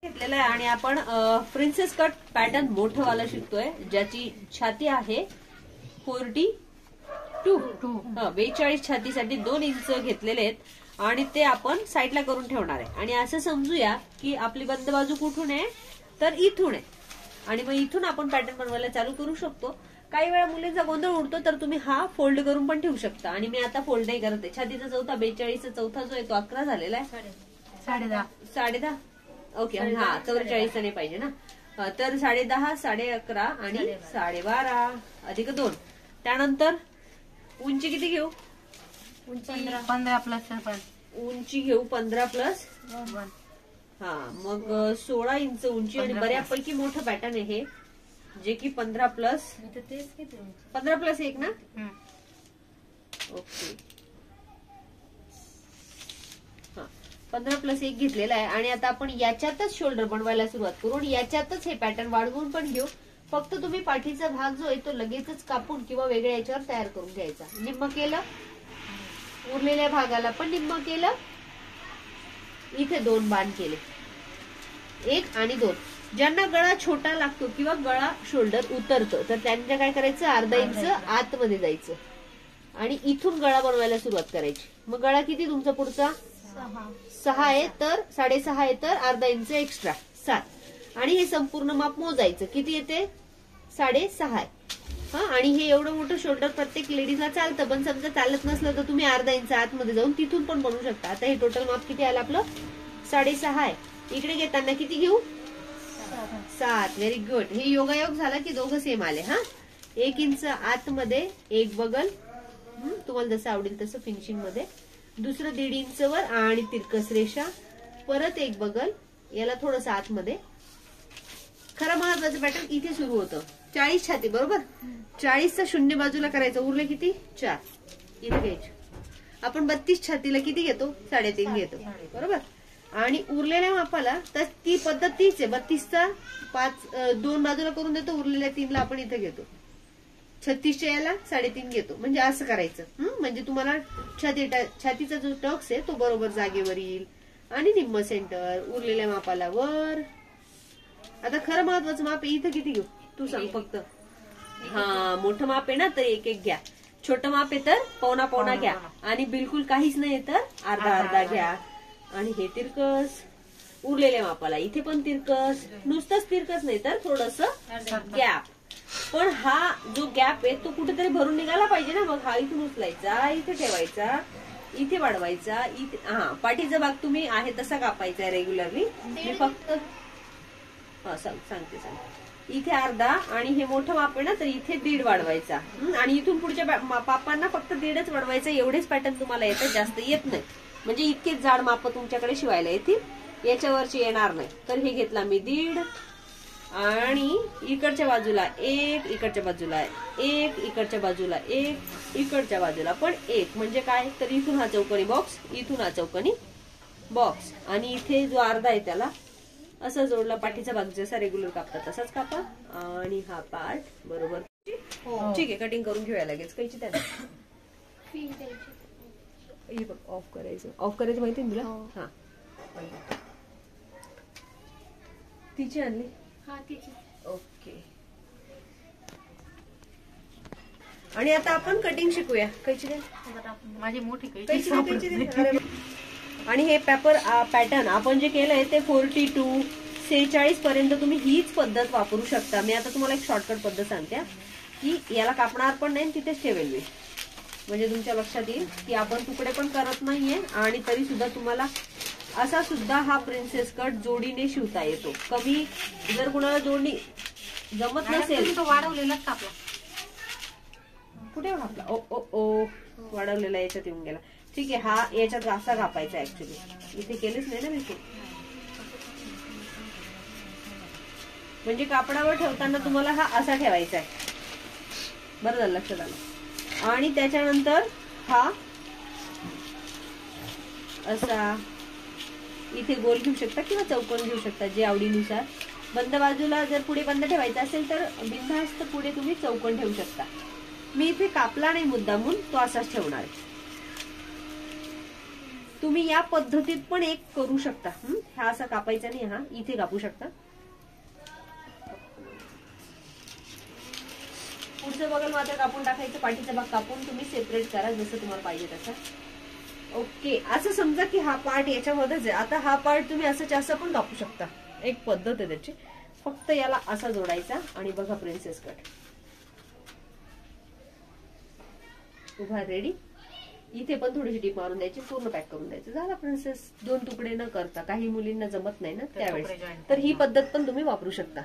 घेतलेला आहे आणि आपण प्रिन्सेस कट पॅटर्न मोठं वाला शिकतोय, ज्याची छाती आहे 42 42 छातीसाठी 2 इंच घेतलेले आहेत आणि ते आपण साईडला करून ठेवणार आहे. आणि असं समजूया की आपली बंद बाजू कुठून आहे तर इथून आहे आणि मग इथून आपण पॅटर्न बनवायला चालू करू शकतो. काही वेळा मुलींचा गोंधळ उडतो तर तुम्ही हा फोल्ड करून पण ठेवू शकता आणि मी आता फोल्ड नाही करत आहे. छातीचा चौथा 42 चौथा जो आहे तो 11 झालेला आहे. 10.5 ओके. हा 44 नाही पाहिजे ना, तर 10.5 11.5 आणि 12.5 अधिक 2. त्यानंतर उंची किती घेऊ? उंची 15 प्लस उंची घेऊ 15 प्लस 1. हा मग 16 इंच उंची आणि बऱ्यापैकी मोठं पॅटर्न आहे हे, जे की 15 प्लस 1 ना. ओके. 15 प्लस 1 घेतलेला आहे आणि आता आपण याच्यातच शोल्डर बनवायला सुरुवात करू आणि याच्यातच हे पॅटर्न वाढवून पण घेऊ. फक्त तुम्ही पाठीचा भाग जो आहे तो लगेचच कापून किंवा वेगळ्या याच्यावर तयार करून घ्यायचा. निम्म केलं, उरलेल्या भागाला पण निम्म केलं, इथे 2 बाण केले, 1 आणि 2. ज्यांना गळा छोटा लागतो किंवा गळा शोल्डर उतरतं तर त्यांच्या काय करायचं, अर्धा इंच आतमध्ये जायचं आणि इथून गळा बनवायला सुरुवात करायची. मग गळा किती तुमचा पुढचा 6 आहे तर 6.5 आहे तर अर्धा इंच एक्स्ट्रा 7 आणि हे संपूर्ण माप मोजायचं किती येते 6.5 आहे. हा आणि हे एवढं मोठं शोल्डर प्रत्येक लेडीजला चालतं, पण समजा चालत नसलं तर तुम्ही अर्धा इंच आतमध्ये जाऊन तिथून पण बनवू शकता. आता हे टोटल माप किती आलं आपलं 6.5 आहे. इकडे घेताना किती घेऊ 7. Very good. हे योगायोग झाला की दोघं सेम आले. हा 1 इंच आतमध्ये एक बगल, तुम्हाला जसं आवडेल तसं फिनिशिंग मध्ये, दुसरं 1.5 इंच वर आणि तिरकस रेषा, परत एक बगल, याला थोडंसं आतमध्ये. खरं महत्वाचं पॅटर्न इथे सुरू होतं. 40 छाती बरोबर, 40चा शून्य बाजूला करायचं, उरले किती 4 इथे घ्यायचे. आपण 32 छातीला किती घेतो 3.5 घेतो बरोबर. आणि उरलेल्या मापाला तर ती पद्धत तीच आहे, 32चा 2 बाजूला करून देतो, उरलेल्या 3ला आपण इथे घेतो. 36च्या याला 3.5 घेतो. म्हणजे असं करायचं. म्हणजे तुम्हाला छातीचा जो टक्स आहे तो बरोबर जागेवर येईल आणि निम्म सेंटर, उरलेल्या मापाला वर. आता खरं महत्वाचं माप इथं किती घेऊ तू सांग फक्त. हा मोठं माप आहे ना तर 1 घ्या, छोटं माप आहे तर पावणा घ्या आणि बिलकुल काहीच नाही तर अर्धा घ्या. आणि हे तिरकस, उरलेल्या मापाला इथे पण तिरकस, नुसतंच तिरकस नाही तर थोडस गॅप. पण हा जो गॅप आहे तो कुठेतरी भरून निघाला पाहिजे ना. मग हा इथून उचलायचा, इथे ठेवायचा, इथे वाढवायचा, इथे. हा पाठीचा भाग तुम्ही आहे तसा कापायचा रेग्युलरली. मी फक्त सांगते इथे अर्धा आणि हे मोठं माप आहे ना तर इथे 1.5 वाढवायचा आणि इथून पुढच्या मापांना फक्त 1.5च वाढवायचा. एवढेच पॅटर्न तुम्हाला येतं, जास्त येत नाही. म्हणजे इतकेच जाड माप तुमच्याकडे शिवायला येतील, याच्यावरची येणार नाही. तर हे घेतला मी 1.5 आणि इकडच्या बाजूला 1, इकडच्या बाजूला 1, इकडच्या बाजूला 1, इकडच्या बाजूला पण 1. म्हणजे काय तर इथून हा चौकोनी बॉक्स, इथून हा चौकोनी बॉक्स आणि इथे जो अर्धा आहे त्याला असं जोडला. पाठीचा भाग जसा रेग्युलर कापता तसाच कापा आणि हा पार्ट बरोबर. ठीक आहे, कटिंग करून घेऊया लगेच. कैची त्याला ऑफ करायचं माहिती ना तुला. हा तिची आणली. ओके. आणि आता आपण कटिंग शिकूया. कैची दे माझी मोठी कैची. आणि हे पॅटर्न आपण जे केलंय ते 42 46 पर्यंत तुम्ही हीच पद्धत वापरू शकता. मी आता तुम्हाला एक शॉर्टकट पद्धत सांगते की याला कापणार पण नाही, तिथेच ठेवेल मी. म्हणजे तुमच्या लक्षात येईल की आपण तुकडे पण करत नाहीये आणि तरी सुद्धा तुम्हाला असा सुद्धा हा प्रिन्सेस कट जोडीने शिवता येतो. कमी जर कुणाला जोडणी जमत नसेल तो वाढवलेलाच कापला. कुठे कापला? ओ वाढवलेला याच्यात येऊन गेला. ठीक आहे, हा याच्यात असा कापायचा. ऍक्च्युली इथे केलेच नाही ना बिलकुल. म्हणजे कापडावर ठेवताना तुम्हाला हा असा ठेवायचा आहे. बरं झालं लक्षात आलं. आणि त्याच्यानंतर हा असा इथे गोल घेऊ शकता किंवा चौकोन घेऊ शकता, जे आवडीनुसार. बंद बाजूला जर पुढे बंद ठेवायचा असेल तर बिनधास्त पुढे तुम्ही चौकोन ठेवू शकता. मी इथे कापला नाही मुद्दामून, तो असाच ठेवणार आहे. तुम्ही या पद्धतीत पण एक करू शकता. हा असा कापायचा नाही, हा इथे कापू शकता. पुढचं बघा मात्र कापून टाकायचं, पाठीचा भाग कापून तुम्ही सेपरेट करा जसं तुम्हाला पाहिजे तसं. ओके, असं समजा की हा पार्ट याच्यामध्येच आहे. आता हा पार्ट तुम्ही असं पण कापू शकता, एक पद्धत आहे त्याची. फक्त याला असा जोडायचा आणि बघा प्रिन्सेस कट उभा रेडी. इथे पण थोडीशी टीप मारून द्यायची, पूर्ण पॅक करून द्यायचं, झाला प्रिन्सेस. 2 तुकडे न करता, काही मुलींना जमत नाही ना त्यावेळेस, तर ही पद्धत पण तुम्ही वापरू शकता.